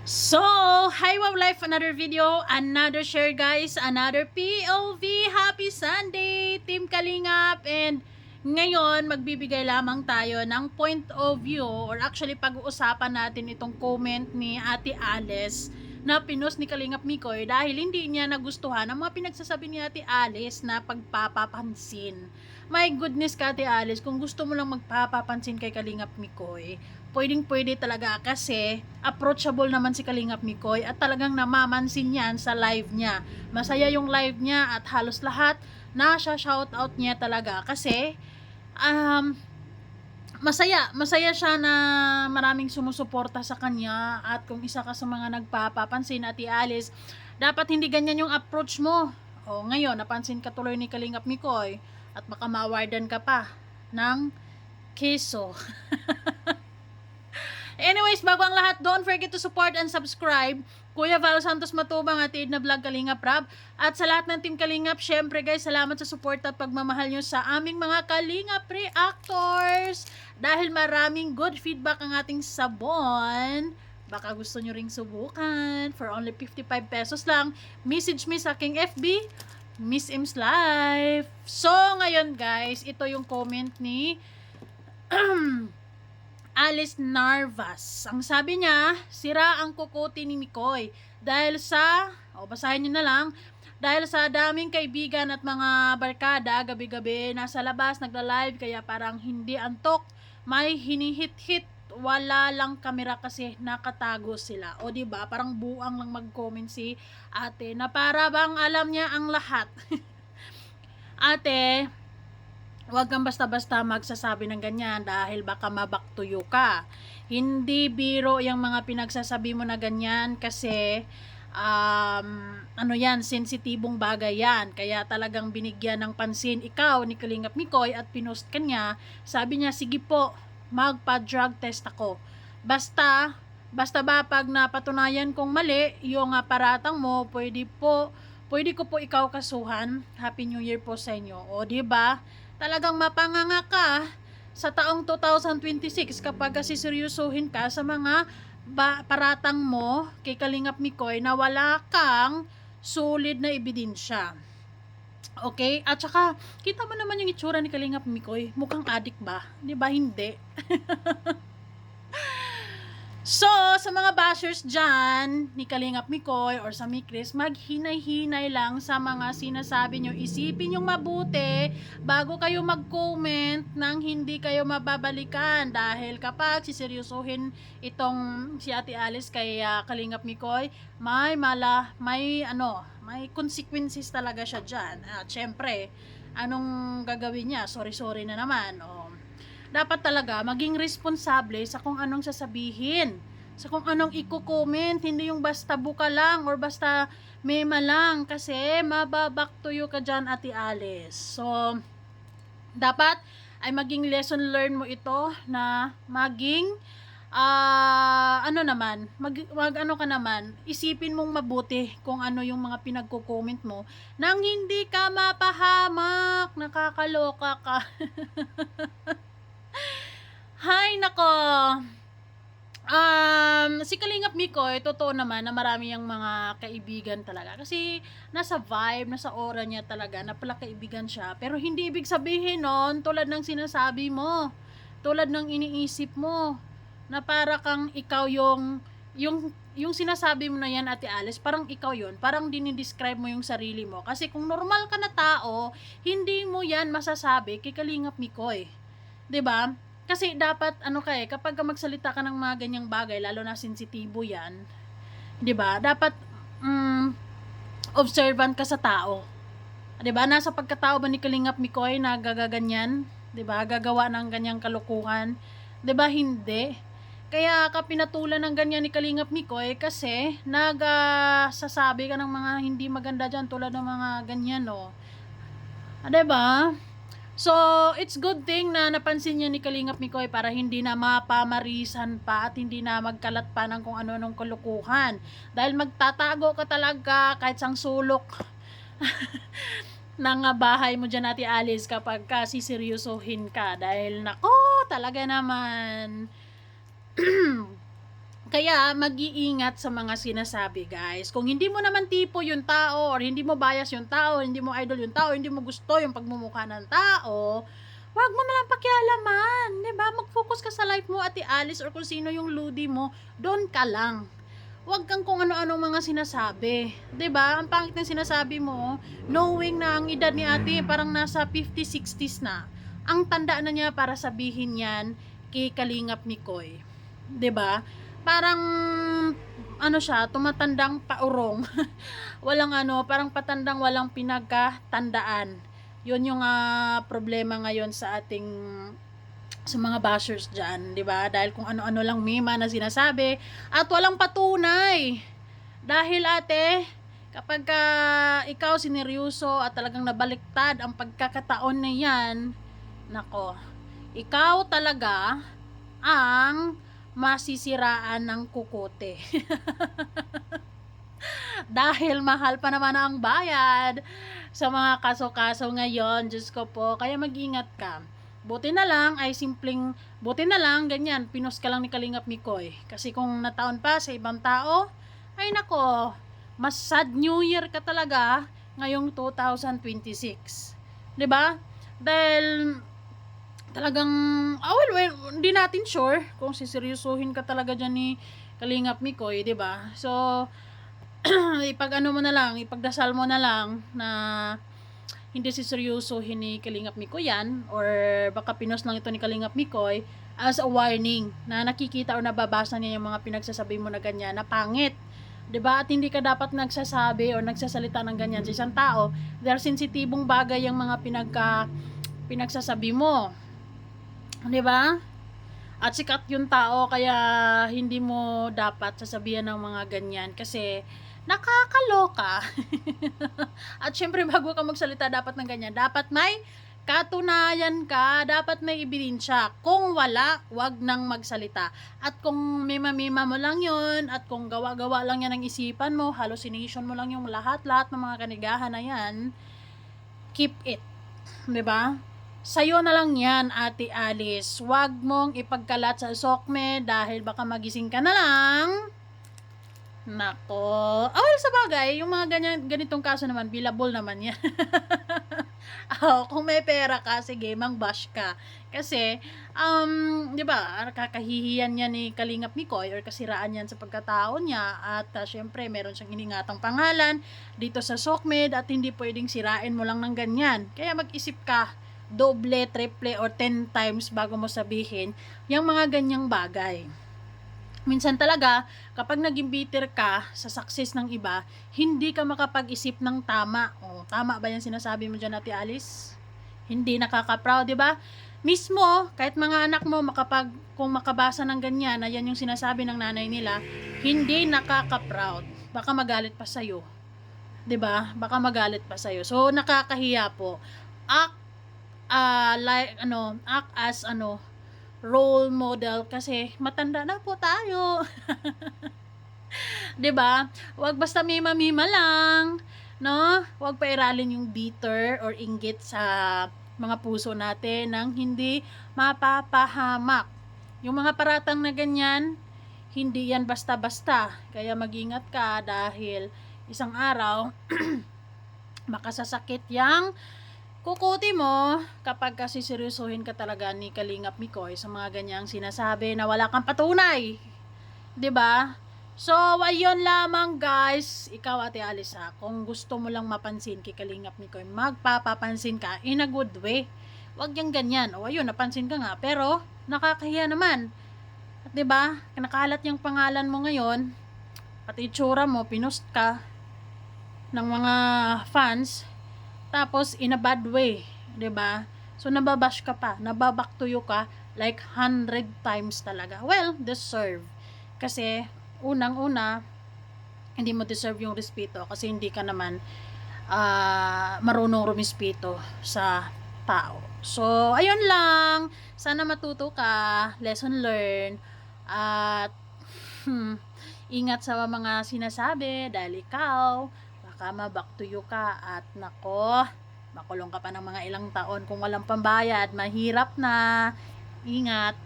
So, hi Wow Life, another video, another share guys, another POV. Happy Sunday, Team Kalingap. And ngayon, magbibigay lamang tayo ng point of view, or actually pag-uusapan natin itong comment ni Ate Alice na pinost ni Kalingap Mikoy dahil hindi niya nagustuhan ang mga pinagsasabi ni Ate Alice na pagpapapansin. My goodness ka Ate Alice, kung gusto mo lang magpapapansin kay Kalingap Mikoy, pwedeng-pwede talaga kasi approachable naman si Kalingap Mikoy at talagang namamansin yan sa live niya. Masaya yung live niya at halos lahat nasa shoutout niya talaga kasi masaya siya na maraming sumusuporta sa kanya. At kung isa ka sa mga nagpapapansin, Ate Alice, dapat hindi ganyan yung approach mo. O ngayon, napansin ka tuloy ni Kalingap Mikoy at baka mawardan ka pa ng keso. Anyways, bago ang lahat, don't forget to support and subscribe. Kuya Val Santos Matubang at Edna Vlog Kalingap Rab. At sa lahat ng Team Kalingap, syempre guys, salamat sa support at pagmamahal nyo sa aming mga Kalingap Reactors. Dahil maraming good feedback ang ating sabon, baka gusto nyo ring subukan. For only 55 pesos lang, message me sa aking FB, Miss Im's Life. So, ngayon guys, ito yung comment ni Alice Narvas. Ang sabi niya, sira ang kukote ni Mikoy dahil sa, basahin niyo na lang, dahil sa daming kaibigan at mga barkada, gabi-gabi nasa labas nagla-live kaya parang hindi antok, may hinihit-hit, wala lang kamera kasi nakatago sila. O di ba, parang buang lang mag-comment si ate na para bang alam niya ang lahat. Ate, huwag kang basta-basta magsasabi ng ganyan dahil baka mabaktuyo ka. Hindi biro yung mga pinagsasabi mo na ganyan kasi ano yan, sensitibong bagay yan. Kaya talagang binigyan ng pansin ikaw ni Kalingap Mikoy at pinost ka niya. Sabi niya, sige po, magpa-drug test ako. Basta ba pag napatunayan kong mali yung paratang mo, pwede ko po ikaw kasuhan. Happy New Year po sa inyo. O di ba? Talagang mapanganga ka sa taong 2026 kapag seryosohin ka sa mga paratang mo kay Kalingap Mikoy na wala kang solid na ebidensya. Okay? At saka, kita mo naman yung itsura ni Kalingap Mikoy. Mukhang adik ba? Di ba? Hindi. So, sa mga bashers dyan, ni Kalingap Mikoy or sa Mikris, maghinay-hinay lang sa mga sinasabi nyo. Isipin yung mabuti bago kayo mag-comment nang hindi kayo mababalikan. Dahil kapag siseryosohin itong si Ate Alice kay Kalingap Mikoy, may consequences talaga siya dyan. At syempre, anong gagawin niya? Sorry na naman. Dapat talaga maging responsable sa kung anong sasabihin, sa kung anong i-comment, hindi yung basta buka lang or basta mema lang kasi mababaktuyo ka dyan Ate Alice. So, dapat ay maging lesson learn mo ito na maging isipin mong mabuti kung ano yung mga pinagko-comment mo nang hindi ka mapahamak, nakakaloka ka. Hay nako. Si Kalingap Mikoy, totoo naman na marami yung mga kaibigan talaga. Kasi nasa vibe, nasa aura niya talaga na pala kaibigan siya. Pero hindi ibig sabihin nun, tulad ng sinasabi mo, tulad ng iniisip mo, na para kang ikaw yung sinasabi mo na yan Ate Alice, parang ikaw yon, parang dinidescribe mo yung sarili mo. Kasi kung normal ka na tao, hindi mo yan masasabi kay Kalingap Mikoy. 'Di ba? Kasi dapat kapag magsalita ka ng mga ganyang bagay, lalo na sensitibo 'yan, 'di ba? Dapat observant ka sa tao. 'Di ba? Nasa pagkatao ba ni Kalingap Mikoy na gagaganyan, 'di ba? Gagawa ng ganyang kalukuhan, 'di ba? Hindi. Kaya ka pinatulan ng ganyan ni Kalingap Mikoy kasi nagsasabi ka ng mga hindi maganda diyan tulad ng mga ganyan, no. 'Di ba? So, it's good thing na napansin niya ni Kalingap Mikoy para hindi na mapamarisan pa at hindi na magkalat pa ng kung ano-anong kalukuhan. Dahil magtatago ka talaga kahit sang sulok ng bahay mo dyan Ate Alice kapag siseryosohin ka. Dahil nako, talaga naman Kaya mag-iingat sa mga sinasabi, guys. Kung hindi mo naman tipo yung tao, or hindi mo bias yung tao, hindi mo idol yung tao, hindi mo gusto yung pagmumukha ng tao, wag mo na lang pakialaman, 'di ba? Mag-focus ka sa life mo, Ate Alice, or kung sino yung ludi mo, doon ka lang. Wag kang kung ano-ano mga sinasabi, 'di ba? Ang pangit ng sinasabi mo, knowing na ang edad ni Ate parang nasa 50, 60s na. Ang tanda na niya para sabihin 'yan kay Kalingap Mikoy, 'di ba? Parang ano siya, tumatandang paurong. Walang ano, parang patandang walang pinagkatandaan. 'Yun yung problema ngayon sa ating sa mga bashers dyan, di ba? Dahil kung ano-ano lang mima na sinasabi at walang patunay. Dahil ate, kapag ikaw sineryoso at talagang nabaliktad ang pagkakataon na yan, nako, ikaw talaga ang masisiraan ng kukote. Dahil mahal pa naman ang bayad sa mga kaso-kaso ngayon, Diyos ko po, kaya mag-ingat ka. Buti na lang ay buti na lang ganyan, pinost ka lang ni Kalingap Mikoy. Kasi kung nataon pa sa ibang tao, ay nako, mas sad New Year ka talaga ngayong 2026. 'Di ba? Dahil talagang, well, hindi natin sure kung siseryosuhin ka talaga dyan ni Kalingap Mikoy, 'di ba? So, ipag-ano mo na lang, ipagdasal mo na lang na hindi siseryosohin ni Kalingap Mikoy yan, or baka pinos lang ito ni Kalingap Mikoy as a warning na nakikita o nababasa niya yung mga pinagsasabi mo na ganyan na pangit. 'Di ba? At hindi ka dapat nagsasabi o nagsasalita ng ganyan sa isang tao dahil sensitibong bagay yung mga pinagsasabi mo. 'Di ba? At sikat yung tao, kaya hindi mo dapat sasabihan ng mga ganyan kasi nakakaloka. At syempre bago ka magsalita dapat ng ganyan, dapat may katunayan ka, dapat may ebidensya. Kung wala, wag nang magsalita. At kung mima-mima mo lang yon, at kung gawa-gawa lang yan ng isipan mo, hallucination mo lang yung lahat-lahat ng mga kanigahan na yan, keep it. 'Di ba? Sa'yo na lang yan, Ate Alice. Huwag mong ipagkalat sa sokme dahil baka magising ka na lang. Nako. Well, sa bagay, yung mga ganitong kaso naman, billable naman yan. Kung may pera ka, sige, mang-bash ka. Kasi, di ba, kakahihiyan niya ni Kalingap Mikoy or kasiraan yan sa pagkatao niya at syempre, meron siyang iningatang pangalan dito sa Sokmed at hindi pwedeng sirain mo lang ng ganyan. Kaya mag-isip ka doble, triple, or 10 times bago mo sabihin yung mga ganyang bagay. Minsan talaga, kapag naging bitter ka sa success ng iba, hindi ka makapag-isip ng tama. O, tama ba yung sinasabi mo dyan, Ate Alice? Hindi nakaka-proud, di ba? Mismo, kahit mga anak mo, kung makabasa ng ganyan, na yan yung sinasabi ng nanay nila, hindi nakaka-proud. Baka magalit pa sa'yo. 'Di ba? Baka magalit pa sa'yo. So, nakakahiya po. Act as role model kasi matanda na po tayo. 'Di ba? Huwag basta mima-mima lang, no? Huwag pairalin yung bitter or inggit sa mga puso natin nang hindi mapapahamak. Yung mga paratang na ganyan, hindi yan basta-basta. Kaya mag-ingat ka dahil isang araw makasasakit yang kukuti mo kapag kasi seryosohin ka talaga ni Kalingap Mikoy sa mga ganyang sinasabi na wala kang patunay. 'Di ba? So, ayun lamang guys. Ikaw, Ate Alisa, kung gusto mo lang mapansin kay Kalingap Mikoy, magpapapansin ka in a good way. Huwag yung ganyan. O ayun, napansin ka nga. Pero, nakakahiya naman. At 'di ba? Nakalat yung pangalan mo ngayon. Pati itsura mo, pinost ka ng mga fans. Tapos, in a bad way, 'di ba? So, nababash ka pa, nababaktuyo ka, like 100 times talaga. Well, deserve. Kasi, unang-una, hindi mo deserve yung respeto kasi hindi ka naman marunong rumispeto sa tao. So, ayun lang. Sana matuto ka, lesson learned, at ingat sa mga sinasabi dahil ikaw, baka mabaktuyo ka at nako, makulong ka pa ng mga ilang taon kung walang pambayad. Mahirap na. Ingat.